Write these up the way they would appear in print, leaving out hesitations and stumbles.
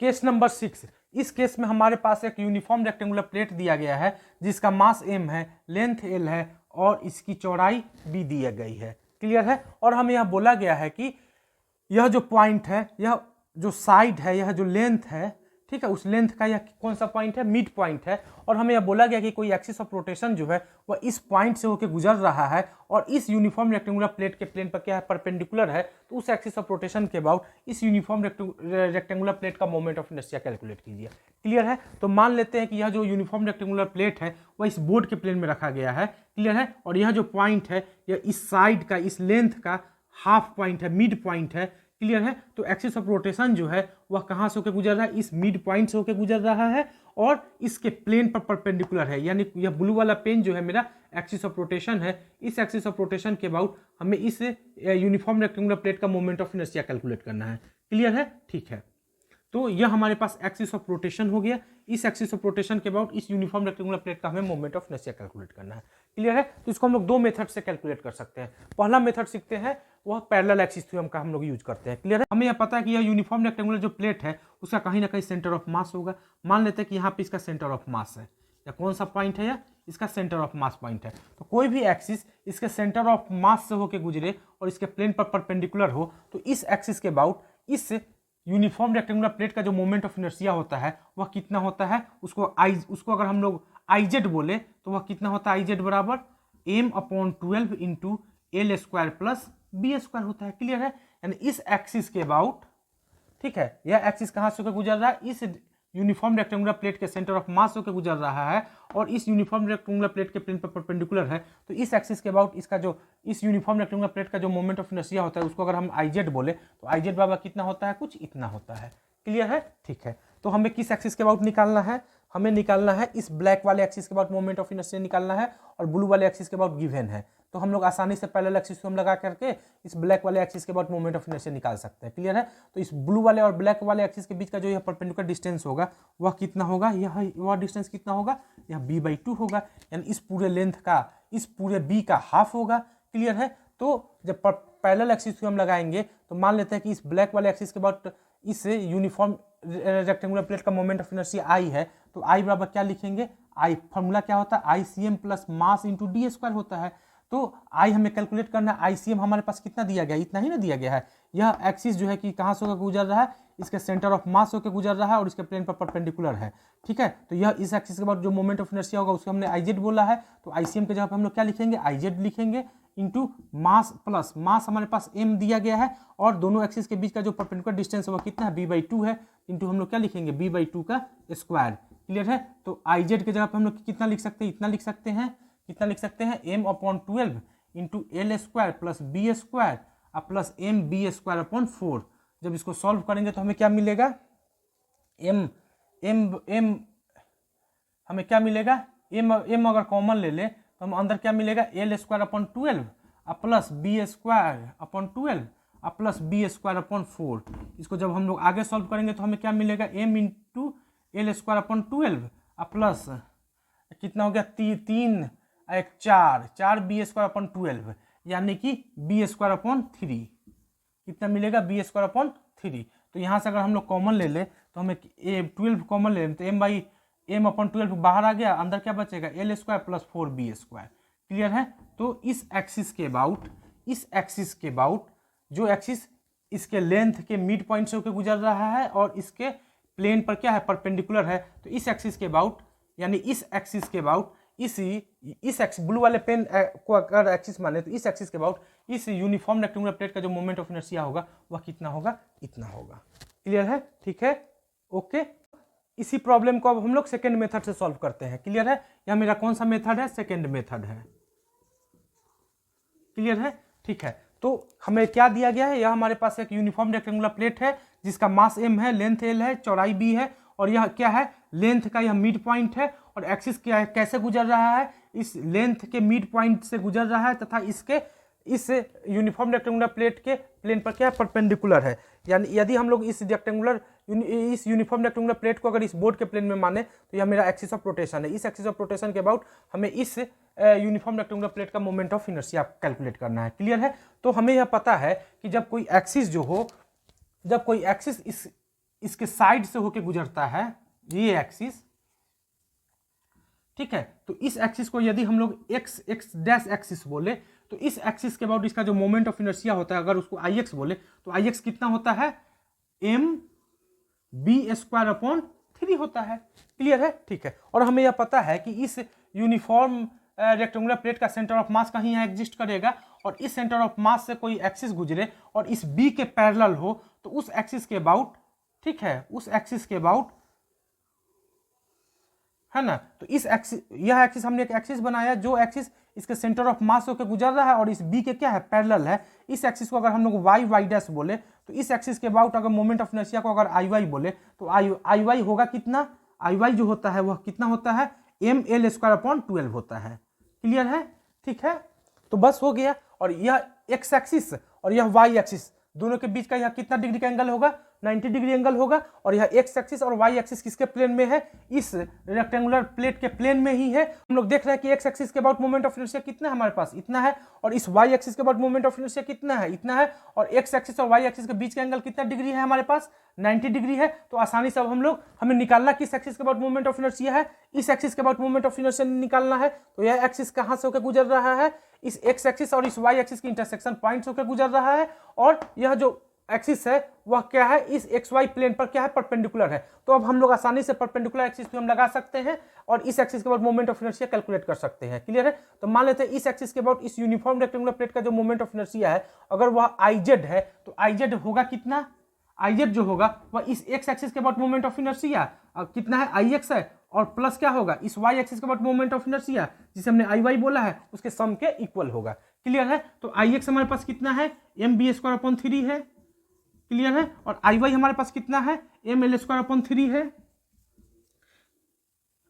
Case number 6, इस case में हमारे पास एक यूनिफॉर्म रेक्टेंगुलर प्लेट दिया गया है जिसका मास m है, लेंथ l है और इसकी चौड़ाई b दी गई है। क्लियर है। और हमें यह बोला गया है कि यह जो पॉइंट है, यह जो साइड है, यह जो लेंथ है, ठीक है, उस लेंथ का यह कौन सा पॉइंट है, मिड पॉइंट है। और हमें यह बोला गया कि कोई एक्सिस ऑफ रोटेशन जो है वह इस पॉइंट से होकर गुजर रहा है और इस यूनिफॉर्म रेक्टेंगुलर प्लेट के प्लेन पर क्या है, परपेंडिकुलर है। तो उस एक्सिस ऑफ रोटेशन के अबाउट इस यूनिफॉर्म रेक्टेंगुलर प्लेट का मोमेंट ऑफ इनर्शिया कैलकुलेट कीजिए। क्लियर है। तो मान लेते हैं कि यह जो यूनिफॉर्म रेक्टेंगुलर प्लेट है वह इस बोर्ड के प्लेन में रखा गया है। क्लियर है। और यह जो पॉइंट है यह इस साइड का, इस लेंथ का हाफ पॉइंट है, मिड पॉइंट है। क्लियर है। तो एक्सिस ऑफ रोटेशन जो है वह कहां से होकर गुजर रहा है, इस मिड पॉइंट से होकर गुजर रहा है और इसके प्लेन पर परपेंडिकुलर है। यानी यह ब्लू वाला पेन जो है मेरा एक्सिस ऑफ रोटेशन है। इस एक्सिस ऑफ रोटेशन के अबाउट हमें इस यूनिफॉर्म रेक्टेंगुलर प्लेट का मोमेंट ऑफ इनर्शिया कैलकुलेट करना है। क्लियर है। ठीक है। तो यह हमारे पास एक्सिस ऑफ रोटेशन हो गया। इस एक्सिस ऑफ रोटेशन के अबाउट इस यूनिफॉर्म रेक्टेंगुलर प्लेट का हमें मोमेंट ऑफ इनर्शिया कैलकुलेट करना है। क्लियर है। तो इसको हम लोग दो मेथड से कैलकुलेट कर सकते हैं। पहला मेथड सीखते हैं वह पैरेलल एक्सिस थ्योरम का हम लोग यूज करते हैं। क्लियर है। हमें यह पता है कि यह यूनिफॉर्म रेक्टेंगुलर जो प्लेट है उसका कहीं ना कहीं सेंटर ऑफ मास होगा। मान लेते हैं कि यहाँ पे इसका सेंटर ऑफ मास है, या कौन सा पॉइंट है, या इसका सेंटर ऑफ मास पॉइंट है। तो कोई भी एक्सिस इसके सेंटर ऑफ मास से होकर गुजरे और इसके प्लेन पर परपेंडिकुलर हो तो इस एक्सिस के अबाउट इस यूनिफॉर्म रेक्टेंगुलर प्लेट का जो मोमेंट ऑफ इनर्शिया होता है वह कितना होता है, उसको अगर हम लोग आईजेड बोले तो वह कितना होता है, आईजेड बराबर m/12 into L square plus B square होता है। क्लियर है। यानी इस एक्सिस के अबाउट, ठीक है, यह एक्सिस कहां से होकर गुजर रहा है, इस यूनिफॉर्म रेक्टेंगुलर प्लेट के सेंटर ऑफ मास होकर गुजर रहा है और इस यूनिफॉर्म रेक्टेंगुलर प्लेट के प्लेन पर परपेंडिकुलर है। तो इस एक्सिस के अबाउट इसका जो इस यूनिफॉर्म रेक्टेंगुलर प्लेट का जो मोमेंट ऑफ इनर्शिया होता है उसको अगर हम आईजेड बोले तो आईजेड बाबा कितना होता है, कुछ इतना होता है। क्लियर है। ठीक है। तो हमें किस एक्सिस के अबाउट निकालना है, हमें निकालना है इस ब्लैक वाले एक्सिस के अबाउट मोमेंट ऑफ इनर्शिया निकालना है और ब्लू वाले एक्सिस के अबाउट गिवन है। तो हम लोग आसानी से पैरेलल एक्सिस को हम लगा करके इस ब्लैक वाले एक्सिस के अबाउट मोमेंट ऑफ इनर्शिया निकाल सकते हैं। क्लियर है। तो इस ब्लू वाले और ब्लैक वाले एक्सिस के बीच का जो यह परपेंडिकुलर डिस्टेंस होगा वह कितना होगा, वह डिस्टेंस कितना होगा, यह b/2 होगा। यानी इस पूरे लेंथ का, इस पूरे b का हाफ होगा। क्लियर है। तो जब पैरेलल एक्सिस को हम लगाएंगे तो मान लेते हैं कि इस ब्लैक वाले एक्सिस के अबाउट इस यूनिफॉर्म रेक्टेंगुलर प्लेट का मोमेंट ऑफ इनर्शिया आई है। तो आई बराबर क्या लिखेंगे, आई फॉर्मूला क्या होता है, ICM plus mass into D square होता है। तो आई हमें कैलकुलेट करना है, ICM हमारे पास कितना दिया गया है, इतना ही ना दिया गया है। यह एक्सिस जो है कि कहाँ से होकर गुजर रहा है, इसके सेंटर ऑफ मास होकर गुजर रहा है और इसके प्लेन पर परपेंडिकुलर है। ठीक है। तो यह इस एक्सिस के बाद जो मोमेंट ऑफ इनर्शिया होगा उसको हमने आईजेड बोला है। तो ICM के जगह पर हम लोग क्या लिखेंगे, आईजेड लिखेंगे इंटू मास प्लस मास हमारे पास m दिया गया है और दोनों एक्सिस के बीच का जो परपेंडिकुलर डिस्टेंस है वो कितना है, b/2 है, इंटू हम लोग क्या लिखेंगे, b/2 का स्क्वायर। क्लियर है। तो आईजेड के जगह पर हम लोग कितना लिख सकते हैं, इतना लिख सकते हैं, कितना लिख सकते हैं, m/12 into L square plus B square plus mb²/4। जब इसको सॉल्व करेंगे तो हमें क्या मिलेगा, m हमें क्या मिलेगा, m अगर कॉमन ले ले तो हम अंदर क्या मिलेगा, l² plus b² plus b²/4। इसको जब हम लोग आगे सॉल्व करेंगे तो हमें क्या मिलेगा, m इंटू l² प्लस कितना हो गया, 3 1 4 b²/12 यानी कि b²/3 कितना मिलेगा, b²/3। तो यहाँ से अगर हम लोग कॉमन ले ले तो हमें 12 कॉमन ले लें तो m/12 बाहर आ गया, अंदर क्या बचेगा, l² प्लस 4b²। क्लियर है। तो इस एक्सिस के अबाउट जो एक्सिस इसके लेंथ के मिड पॉइंट से होकर गुजर रहा है और इसके प्लेन पर क्या है, परपेंडिकुलर है। तो इस एक्सिस के अबाउट, यानी इस एक्सिस के अबाउट इस एक्सिस ब्लू वाले पेन को अगर एक्सिस माने तो इस एक्सिस के अबाउट इस यूनिफॉर्म रेक्टेंगुलर प्लेट का जो मोमेंट ऑफ इनर्शिया होगा वह कितना होगा, इतना होगा। क्लियर है। ठीक है। ओके। इसी प्रॉब्लम को अब हम लोग सेकेंड मेथड से सॉल्व करते हैं। क्लियर है। यह मेरा कौन सा मेथड है, सेकेंड मेथड है। क्लियर है। ठीक है। तो हमें क्या दिया गया है, यह हमारे पास एक यूनिफॉर्म रेक्टेंगुलर प्लेट है जिसका मास m है, लेंथ l है, चौड़ाई b है और यह क्या है, लेंथ का यह मिड पॉइंट है और एक्सिस क्या है, कैसे गुजर रहा है, इस लेंथ के मिड पॉइंट से गुजर रहा है तथा इसके इस यूनिफॉर्म रेक्टेंगुलर प्लेट के प्लेन पर क्या है, परपेंडिकुलर है। यानी यदि हम लोग इस यूनिफॉर्म रेक्टेंगुलर प्लेट को अगर इस बोर्ड के प्लेन में माने तो यह मेरा एक्सिस ऑफ रोटेशन है। इस एक्सिस ऑफ रोटेशन के अबाउट हमें इस यूनिफॉर्म रेक्टेंगुलर प्लेट का मोमेंट ऑफ इनर्शिया कैलकुलेट करना है। क्लियर है। तो हमें यह पता है कि जब कोई एक्सिस इस इसके साइड से होके गुजरता है, ये एक्सिस, ठीक है। तो इस एक्सिस को यदि हम लोग एक्स डैश एक्सिस बोले तो इस एक्सिस के अबाउट इसका जो मोमेंट ऑफ इनर्शिया होता है, अगर उसको आई एक्स बोले तो आई एक्स कितना होता है, एम बी स्क्वायर अपॉन 3 होता है। क्लियर है, ठीक है। और हमें यह पता है कि इस यूनिफॉर्म रेक्टेंगुलर प्लेट का सेंटर ऑफ मास कहीं यहाँ एग्जिस्ट करेगा, और इस सेंटर ऑफ मास से कोई एक्सिस गुजरे और इस बी के पैरेलल हो तो उस एक्सिस के अबाउट, ठीक है, उस एक्सिस के अबाउट, है ना। तो इस एक्सिस, यह एक्सिस हमने एक एक्सिस बनाया जो एक्सिस इसके सेंटर ऑफ मास होकर गुजर रहा है और इस बी के क्या है, पैरेलल है। इस एक्सिस को अगर हम लोग वाई वाई डैश बोले तो इस एक्सिस के अबाउट अगर मोमेंट ऑफ इनर्शिया को अगर आई वाई बोले तो आई वाई होगा कितना, आई वाई जो होता है वह कितना होता है, एम एल स्क्वायर अपॉन 12 होता है। क्लियर है, ठीक है। तो बस हो गया। और यह एक्स एक्सिस और यह वाई एक्सिस दोनों के बीच का यह कितना डिग्री का एंगल होगा, 90 डिग्री एंगल होगा। और यह एक्स एक्सिस और वाई एक्सिस किसके प्लेन में है, इस रेक्टेंगुलर प्लेट के प्लेन में ही है। हम लोग देख रहे हैं कि एक्स एक्सिस के अबाउट मोमेंट ऑफ इनर्शिया कितना है हमारे पास, इतना है। और इस वाई एक्सिस के अबाउट मोमेंट ऑफ इनर्शिया कितना है, इतना है। और एक्स एक्सिस और वाई एक्सिस के बीच का एंगल कितना डिग्री है हमारे पास, 90 डिग्री है। तो आसानी से अब हम लोग, हमें निकालना किस एक्सिस के अबाउट मोमेंट ऑफ इनर्शिया है, इस एक्सिस के अबाउट मोमेंट ऑफ इनर्शिया निकालना है। तो यह एक्सिस कहां से होकर गुजर रहा है, इस एक्स एक्सिस और इस वाई एक्सिस की इंटरसेक्शन पॉइंट होकर गुजर रहा है। और यह जो एक्सिस है वह क्या है, इस एक्स वाई प्लेन पर क्या है, परपेंडिकुलर है। तो अब हम लोग आसानी से परपेंडिकुलर एक्सिस पे हम लगा सकते हैं और इस एक्सिस के बाद मोमेंट ऑफ इनर्शिया कैलकुलेट कर सकते हैं। क्लियर है। तो मान लेते हैं इस एक्सिस के बाद इस यूनिफॉर्म रेक्टेंगुलर प्लेट का जो मोमेंट ऑफ इनर्शिया है अगर वह आई जेड है तो आई जेड होगा कितना, आई जेड जो होगा वह इस एक्स एक्सिस के बाद मोमेंट ऑफ इनर्शिया कितना है, आई एक्स है, और प्लस क्या होगा, इस वाई एक्सिस के बाद मोमेंट ऑफ इनर्शिया जिसे हमने आई वाई बोला है उसके सम के इक्वल होगा। क्लियर है। तो आई एक्स हमारे पास कितना है, एम बी स्क्वायर अपॉन 3 है। क्लियर है। और आई वाई हमारे पास कितना है, एम एल स्क्वायर अपॉन 3 है,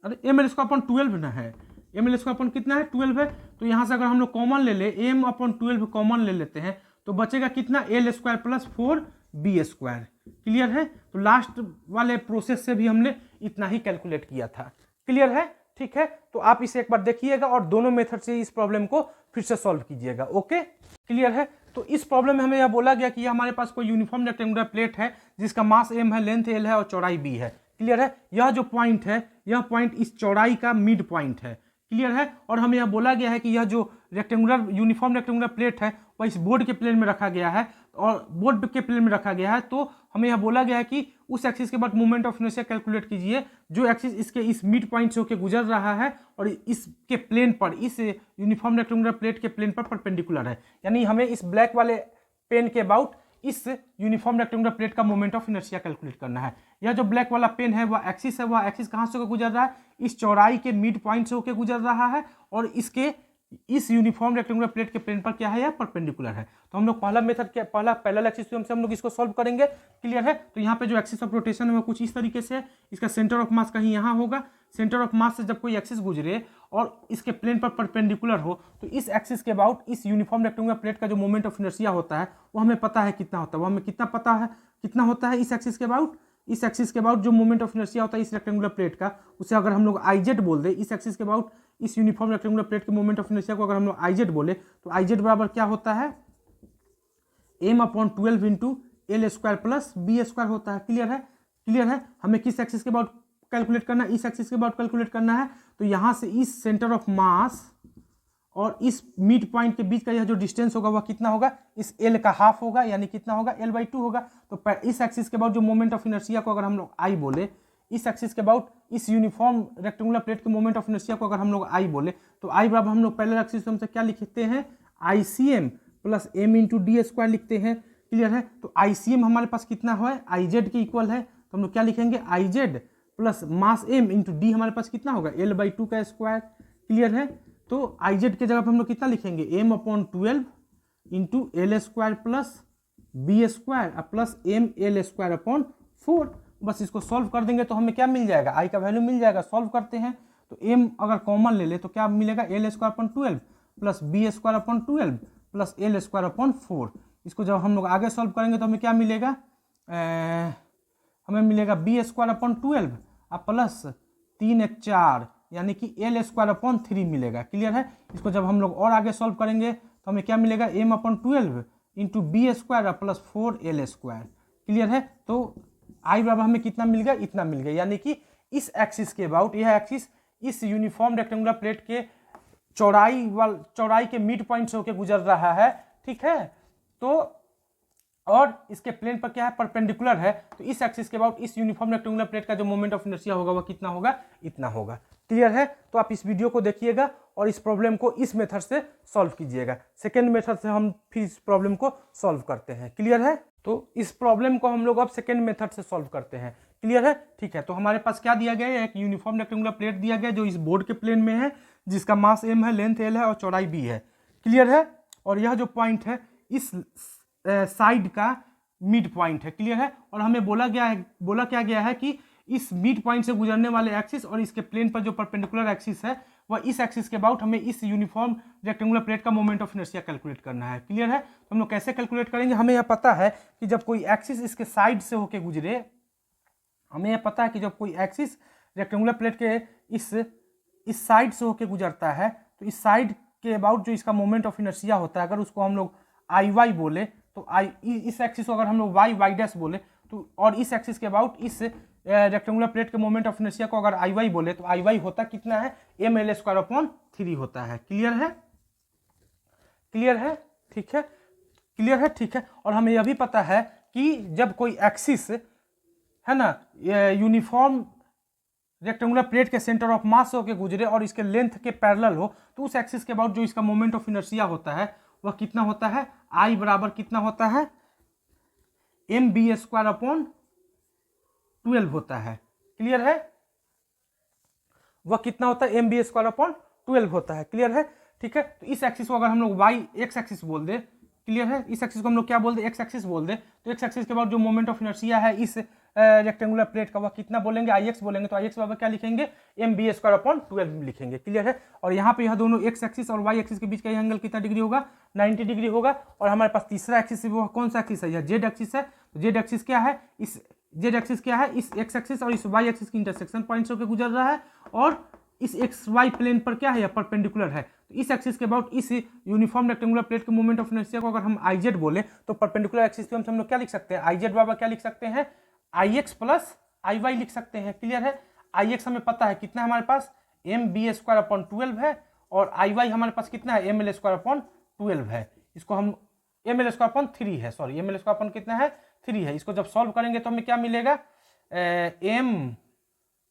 अरे एम एल स्क्वायर अपॉन 12 ना है, एम एल स्क्वायर अपॉन कितना है, 12 है। तो यहां से अगर हम लोग कॉमन ले ले, एम अपॉन 12 कॉमन ले लेते हैं तो बचेगा कितना, L square plus 4 B square. Clear है। तो लास्ट वाले प्रोसेस से भी हमने इतना ही कैलकुलेट किया था। क्लियर है, ठीक है। तो आप इसे एक बार देखिएगा और दोनों मेथड से इस प्रॉब्लम को फिर से सॉल्व कीजिएगा। ओके, क्लियर है। तो इस प्रॉब्लम में हमें यह बोला गया कि हमारे पास कोई यूनिफॉर्म रेक्टेंगुलर प्लेट है जिसका मास m है, लेंथ l है और चौड़ाई b है। क्लियर है। यह जो पॉइंट है, यह पॉइंट इस चौड़ाई का मिड पॉइंट है। क्लियर है। और हमें यह बोला गया है कि यह जो रेक्टेंगुलर यूनिफॉर्म रेक्टेंगुलर प्लेट है वह इस बोर्ड के प्लेन में रखा गया है और बोर्ड के प्लेन में रखा गया है। तो हमें यह बोला गया है कि उस एक्सिस के बाद मोमेंट ऑफ इनर्शिया कैलकुलेट कीजिए जो एक्सिस इसके इस मिड पॉइंट से होकर गुजर रहा है और इसके प्लेन पर, इस यूनिफॉर्म रेक्टेंगुलर प्लेट के प्लेन पर परपेंडिकुलर है। यानी हमें इस ब्लैक वाले पेन के अबाउट इस यूनिफॉर्म रेक्टेंगुलर प्लेट का मोमेंट ऑफ इनर्शिया कैलकुलेट करना है। यह जो ब्लैक वाला पेन है वह एक्सिस है, वह एक्सिस कहां से होकर गुजर रहा है, इस चौड़ाई के मिड पॉइंट से होकर गुजर रहा है और इसके इस यूनिफॉर्म रेक्टेंगुलर प्लेट के प्लेन पर क्या है, यह परपेंडिकुलर है। तो हम लोग पहला मेथड क्या, पहला पैरेलल एक्सिस से हम लोग इसको सॉल्व करेंगे। क्लियर है। तो यहाँ पे जो एक्सिस ऑफ रोटेशन है वो कुछ इस तरीके से है, इसका सेंटर ऑफ मास कहीं यहाँ होगा। सेंटर ऑफ मास से जब कोई एक्सिस गुजरे और इसके प्लेन पर परपेंडिकुलर हो तो इस एक्सिस के अबाउट इस यूनिफॉर्म रेक्टेंगुलर प्लेट का जो मोमेंट ऑफ इनर्शिया होता है वो हमें पता है कितना होता है, वो हमें कितना पता है, कितना होता है इस एक्सिस के अबाउट, इस एक्सिस के अबाउट जो मोमेंट ऑफ इनर्शिया होता है इस रेक्टेंगुलर प्लेट का, उसे अगर हम लोग आई जेड बोल दे, इस एक्सिस के अबाउट इस यूनिफॉर्म रेक्टेंगुलर प्लेट के मोमेंट ऑफ इनर्शिया को अगर हम लोग आई जेड बोले तो आई जेड बराबर क्या होता है, M upon 12 into L square plus B square होता है। क्लियर है। क्लियर है। हमें किस एक्सिस के अबाउट कैलकुलेट करना है, इस एक्सिस के अबाउट कैलकुलेट करना है। तो यहां से इस सेंटर ऑफ मास और इस मिड पॉइंट के बीच का यह जो डिस्टेंस होगा वह कितना होगा, इस एल का हाफ होगा, यानी कितना होगा, l/2 होगा। तो इस एक्सिस के अबाउट जो मोमेंट ऑफ इनर्शिया को अगर हम लोग आई बोले, इस एक्सिस के अबाउट इस यूनिफॉर्म रेक्टेंगुलर प्लेट के मोमेंट ऑफ इनर्शिया को अगर हम लोग आई बोले तो आई बराबर हम लोग पहले एक्सिस से क्या लिखते हैं, ICM plus m into D square लिखते हैं। क्लियर है। तो ICM हमारे पास कितना है, IZ के इक्वल है। तो हम लोग क्या लिखेंगे, IZ plus mass m into D हमारे पास कितना होगा, l/2 का स्क्वायर। क्लियर है। तो IZ के जगह पर हम लोग कितना लिखेंगे, m upon 12 into L square plus B square plus m l square upon 4। बस इसको सॉल्व कर देंगे तो हमें क्या मिल जाएगा, आई का वैल्यू मिल जाएगा। सॉल्व करते हैं तो m अगर कॉमन ले ले तो क्या मिलेगा, L square upon 12 plus B square upon 12 plus L square upon 4। इसको जब हम लोग आगे सॉल्व करेंगे तो हमें क्या मिलेगा, हमें मिलेगा बी स्क्वायर अपॉन 12 प्लस 3 1 4 यानी कि एल स्क्वायर अपॉन 3 मिलेगा। क्लियर है। इसको जब हम लोग और आगे सॉल्व करेंगे तो हमें क्या मिलेगा, m upon 12 into B square plus 4 L square. Clear है। तो आई बराबर हमें कितना मिल गया, इतना मिल गया, यानी कि इस एक्सिस के अबाउट यह एक्सिस इस यूनिफॉर्म रेक्टेंगुलर प्लेट के चौड़ाई के मिड पॉइंट से होकर गुजर रहा है, ठीक है। तो और इसके प्लेन पर क्या है, परपेंडिकुलर है, तो इस एक्सिस के अबाउट इस यूनिफॉर्म रेक्टेंगुलर प्लेट का जो मोमेंट ऑफ इनर्शिया होगा वह कितना होगा, इतना होगा। क्लियर है। तो आप इस वीडियो को देखिएगा और इस प्रॉब्लम को इस मेथड से सॉल्व कीजिएगा। सेकेंड मेथड से हम फिर इस प्रॉब्लम को सॉल्व करते हैं। क्लियर है। तो इस प्रॉब्लम को हम लोग अब सेकेंड मेथड से सॉल्व करते हैं। क्लियर है, ठीक है। तो हमारे पास क्या दिया गया है, एक यूनिफॉर्म रेक्टेंगुलर प्लेट दिया गया जो इस बोर्ड के प्लेन में है, जिसका मास m है, लेंथ l है और चौड़ाई b है। क्लियर है। और यह जो पॉइंट है इस साइड का मिड पॉइंट है। क्लियर है। और हमें बोला क्या गया है कि इस मिड पॉइंट से गुजरने वाले एक्सिस और इसके प्लेन पर जो परपेंडिकुलर एक्सिस है वह इस एक्सिस के अबाउट हमें इस यूनिफॉर्म रेक्टेंगुलर प्लेट का मोमेंट ऑफ इनर्शिया कैलकुलेट करना है। क्लियर है। तो हम लोग कैसे कैलकुलेट करेंगे, हमें यह पता है कि जब कोई एक्सिस इसके साइड से होके गुजरे, हमें यह पता है कि जब कोई एक्सिस रेक्टेंगुलर प्लेट के इस साइड से होके गुजरता है तो इस साइड के अबाउट जो इसका मोमेंट ऑफ इनर्शिया होता है, अगर उसको हम लोग आई वाई बोले तो इस एक्सिस को अगर हम लोग वाई वाई डैश बोले तो, और इस एक्सिस के अबाउट इस रेक्टेंगुलर प्लेट के मोमेंट ऑफ इनर्शिया को अगर आई वाई बोले तो आई वाई होता कितना है, एम एल स्क्वायर अपॉन 3 होता है। क्लियर है। क्लियर है, ठीक है। क्लियर है, ठीक है। और हमें यह भी पता है कि जब कोई एक्सिस है ना यूनिफॉर्म रेक्टेंगुलर प्लेट के सेंटर ऑफ मास होकर गुजरे और इसके लेंथ के पैरेलल हो तो उस एक्सिस के अबाउट जो इसका मोमेंट ऑफ इनर्शिया होता है वह कितना होता है, आई बराबर कितना होता है, एम बी स्क्वायर अपॉन 12 होता है। क्लियर है। वह कितना होता है, एम बी स्क्वायर अपॉन 12 होता है। क्लियर है, ठीक है। तो इस एक्सिस को अगर हम लोग वाई एक्स एक्सिस बोल दे, क्लियर है, इस एक्सिस को हम लोग क्या बोल दे, एक्स एक्सिस बोल दे, तो एक्स एक्सिस के बाद जो मोमेंट ऑफ इनर्शिया है इस रेक्टेंगुलर प्लेट का वह कितना बोलेंगे, आई एक्स बोलेंगे। तो आई एक्स बराबर क्या लिखेंगे, एम बी स्क्वायर अपॉन 12 लिखेंगे। क्लियर है। और यहाँ पे यह दोनों एक्स एक्सिस और वाई एक्सिस के बीच का एंगल कितना डिग्री होगा, 90 डिग्री होगा। और हमारे पास तीसरा एक्सिस वो कौन सा एक्सिस है, यह जेड एक्सिस है। तो जेड एक्सिस क्या है, इस जेड एक्सिस क्या है, इस एक्स एक्सिस और इस वाई एक्सिस की इंटरसेक्शन पॉइंट से होकर गुजर रहा है और इस एक्स वाई प्लेन पर क्या है, यह परपेंडिकुलर है। तो इस एक्सिस के अबाउट इस यूनिफॉर्म रेक्टेंगुलर प्लेट के मोमेंट ऑफ इनर्शिया को अगर हम आई जेड बोले तो परपेंडिकुलर एक्सिस पे हम लोग क्या लिख सकते हैं, आई जेड बराबर क्या लिख सकते हैं, आई एक्स प्लस आई वाई लिख सकते हैं। क्लियर है। आई एक्स हमें पता है कितना है हमारे पास, एम बी स्क्वायर अपॉन 12 है और आई वाई हमारे पास कितना है, एम एल स्क्वायर अपॉन 12 है। इसको हम एम एल स्क्वायर अपॉन 3 है, sorry M L square upon कितना है, 3 है। इसको जब सॉल्व करेंगे तो हमें क्या मिलेगा, एम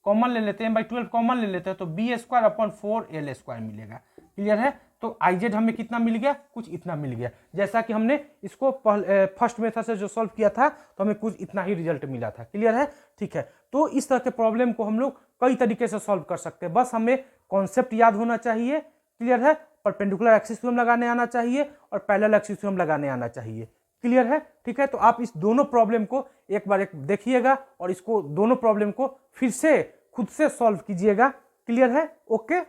कॉमन ले लेते हैं, बाई 12 कॉमन ले लेते हैं तो बी स्क्वायर अपॉन 4 स्क्वायर मिलेगा। क्लियर है। तो आई जेड हमें कितना मिल गया, कुछ इतना मिल गया। जैसा कि हमने इसको फर्स्ट मेथड से जो सॉल्व किया था तो हमें कुछ इतना ही रिजल्ट मिला था। क्लियर है, ठीक है। तो इस तरह के प्रॉब्लम को हम लोग कई तरीके से सॉल्व कर सकते हैं, बस हमें कॉन्सेप्ट याद होना चाहिए। क्लियर है। परपेंडिकुलर एक्सिस पे हम लगाने आना चाहिए और पैरेलल एक्सिस पे हम लगाने आना चाहिए। क्लियर है, ठीक है। तो आप इस दोनों प्रॉब्लम को एक बार देखिएगा और इसको दोनों प्रॉब्लम को फिर से खुद से सॉल्व कीजिएगा। क्लियर है, ओके।